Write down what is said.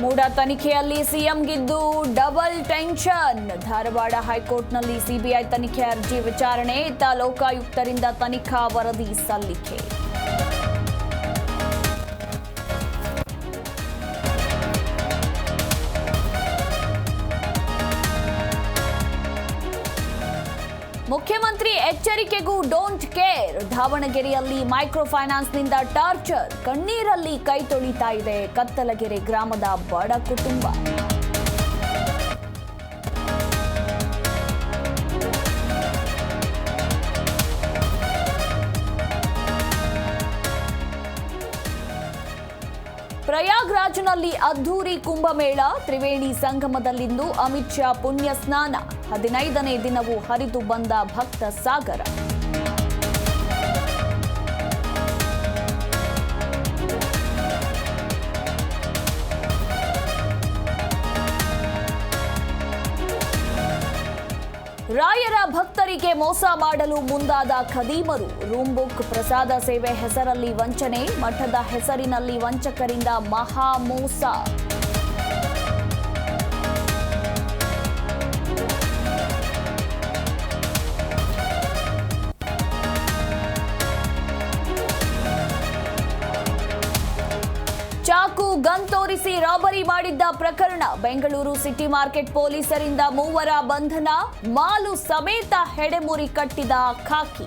ಮೂಡ ತನಿಖೆಯಲ್ಲಿ ಸಿಎಂಗಿದ್ದು double tension. Dharwad ಹೈಕೋರ್ಟ್ನಲ್ಲಿ CBI ತನಿಖೆ ಅರ್ಜಿ ವಿಚಾರಣೆ. ಇತ್ತ ಲೋಕಾಯುಕ್ತರಿಂದ ತನಿಖಾ ವರದಿ ಸಲ್ಲಿಕೆ. ಮುಖ್ಯಮಂತ್ರಿ ಎಚ್ಚರಿಕೆಗೂ ಡೋಂಟ್ ಕೇರ್. ದಾವಣಗೆರೆಯಲ್ಲಿ ಮೈಕ್ರೋ ಫೈನಾನ್ಸ್ನಿಂದ ಟಾರ್ಚರ್. ಕಣ್ಣೀರಲ್ಲಿ ಕೈ ತೊಳಿತಾ ಇದೆ ಕತ್ತಲಗೆರೆ ಗ್ರಾಮದ ಬಡ ಕುಟುಂಬ. ಪ್ರಯಾಗ್ರಾಜ್ನಲ್ಲಿ ಅದ್ಧೂರಿ ಕುಂಭಮೇಳ. ತ್ರಿವೇಣಿ ಸಂಗಮದಲ್ಲಿಂದು ಅಮಿತ್ ಶಾ ಪುಣ್ಯ ಸ್ನಾನ. 15ನೇ ದಿನವೂ ಹರಿದು ಬಂದ ಭಕ್ತ ಸಾಗರ. ರಾಯರ ಭಕ್ತರಿಗೆ ಮೋಸ ಮಾಡಲು ಮುಂದಾದ ಖದೀಮರು. ರೂಮ್ ಬುಕ್, ಪ್ರಸಾದ ಸೇವೆ ಹೆಸರಲ್ಲಿ ವಂಚನೆ. ಮಠದ ಹೆಸರಿನಲ್ಲಿ ವಂಚಕರಿಂದ ಮಹಾ ಮೋಸ. ಚಾಕು, ಗನ್ ತೋರಿಸಿ ರಾಬರಿ ಮಾಡಿದ್ದ ಪ್ರಕರಣ. ಬೆಂಗಳೂರು ಸಿಟಿ ಮಾರ್ಕೆಟ್ ಪೊಲೀಸರಿಂದ 3 ಬಂಧನ. ಮಾಲು ಸಮೇತ ಹೆಡೆಮುರಿ ಕಟ್ಟಿದ ಖಾಕಿ.